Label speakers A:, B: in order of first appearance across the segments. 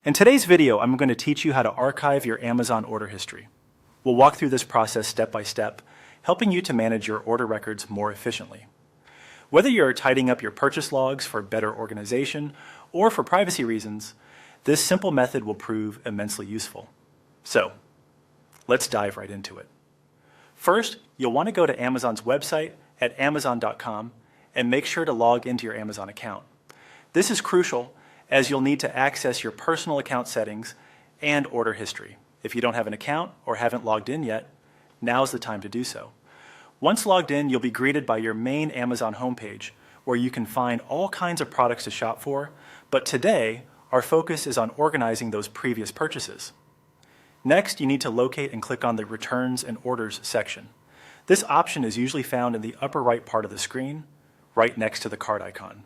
A: In today's video, I'm going to teach you how to archive your Amazon order history. We'll walk through this process step by step, helping you to manage your order records more efficiently. Whether you're tidying up your purchase logs for better organization or for privacy reasons, this simple method will prove immensely useful. So, let's dive right into it. First, you'll want to go to Amazon's website at amazon.com and make sure to log into your Amazon account. This is crucial as you'll need to access your personal account settings and order history. If you don't have an account or haven't logged in yet, now's the time to do so. Once logged in, you'll be greeted by your main Amazon homepage, where you can find all kinds of products to shop for, but today, our focus is on organizing those previous purchases. Next, you need to locate and click on the Returns and Orders section. This option is usually found in the upper right part of the screen, right next to the cart icon.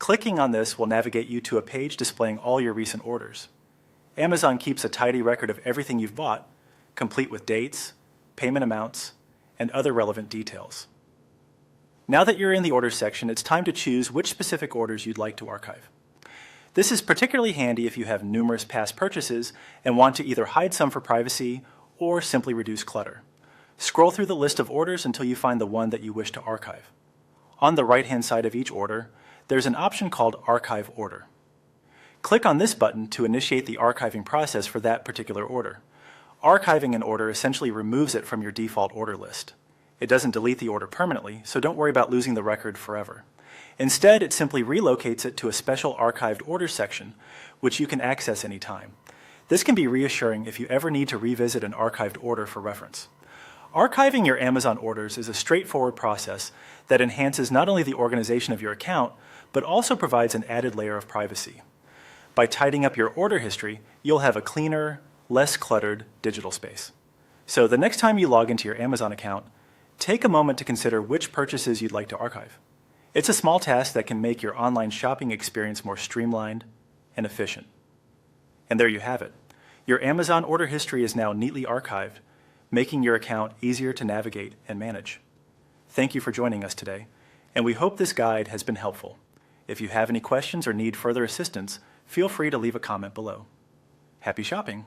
A: Clicking on this will navigate you to a page displaying all your recent orders. Amazon keeps a tidy record of everything you've bought, complete with dates, payment amounts, and other relevant details. Now that you're in the Orders section, it's time to choose which specific orders you'd like to archive. This is particularly handy if you have numerous past purchases and want to either hide some for privacy or simply reduce clutter. Scroll through the list of orders until you find the one that you wish to archive. On the right-hand side of each order, there's an option called Archive Order. Click on this button to initiate the archiving process for that particular order. Archiving an order essentially removes it from your default order list. It doesn't delete the order permanently, so don't worry about losing the record forever. Instead, it simply relocates it to a special archived orders section, which you can access anytime. This can be reassuring if you ever need to revisit an archived order for reference. Archiving your Amazon orders is a straightforward process that enhances not only the organization of your account, but also provides an added layer of privacy. By tidying up your order history, you'll have a cleaner, less cluttered digital space. So the next time you log into your Amazon account, take a moment to consider which purchases you'd like to archive. It's a small task that can make your online shopping experience more streamlined and efficient. And there you have it. Your Amazon order history is now neatly archived, making your account easier to navigate and manage. Thank you for joining us today, and we hope this guide has been helpful. If you have any questions or need further assistance, feel free to leave a comment below. Happy shopping!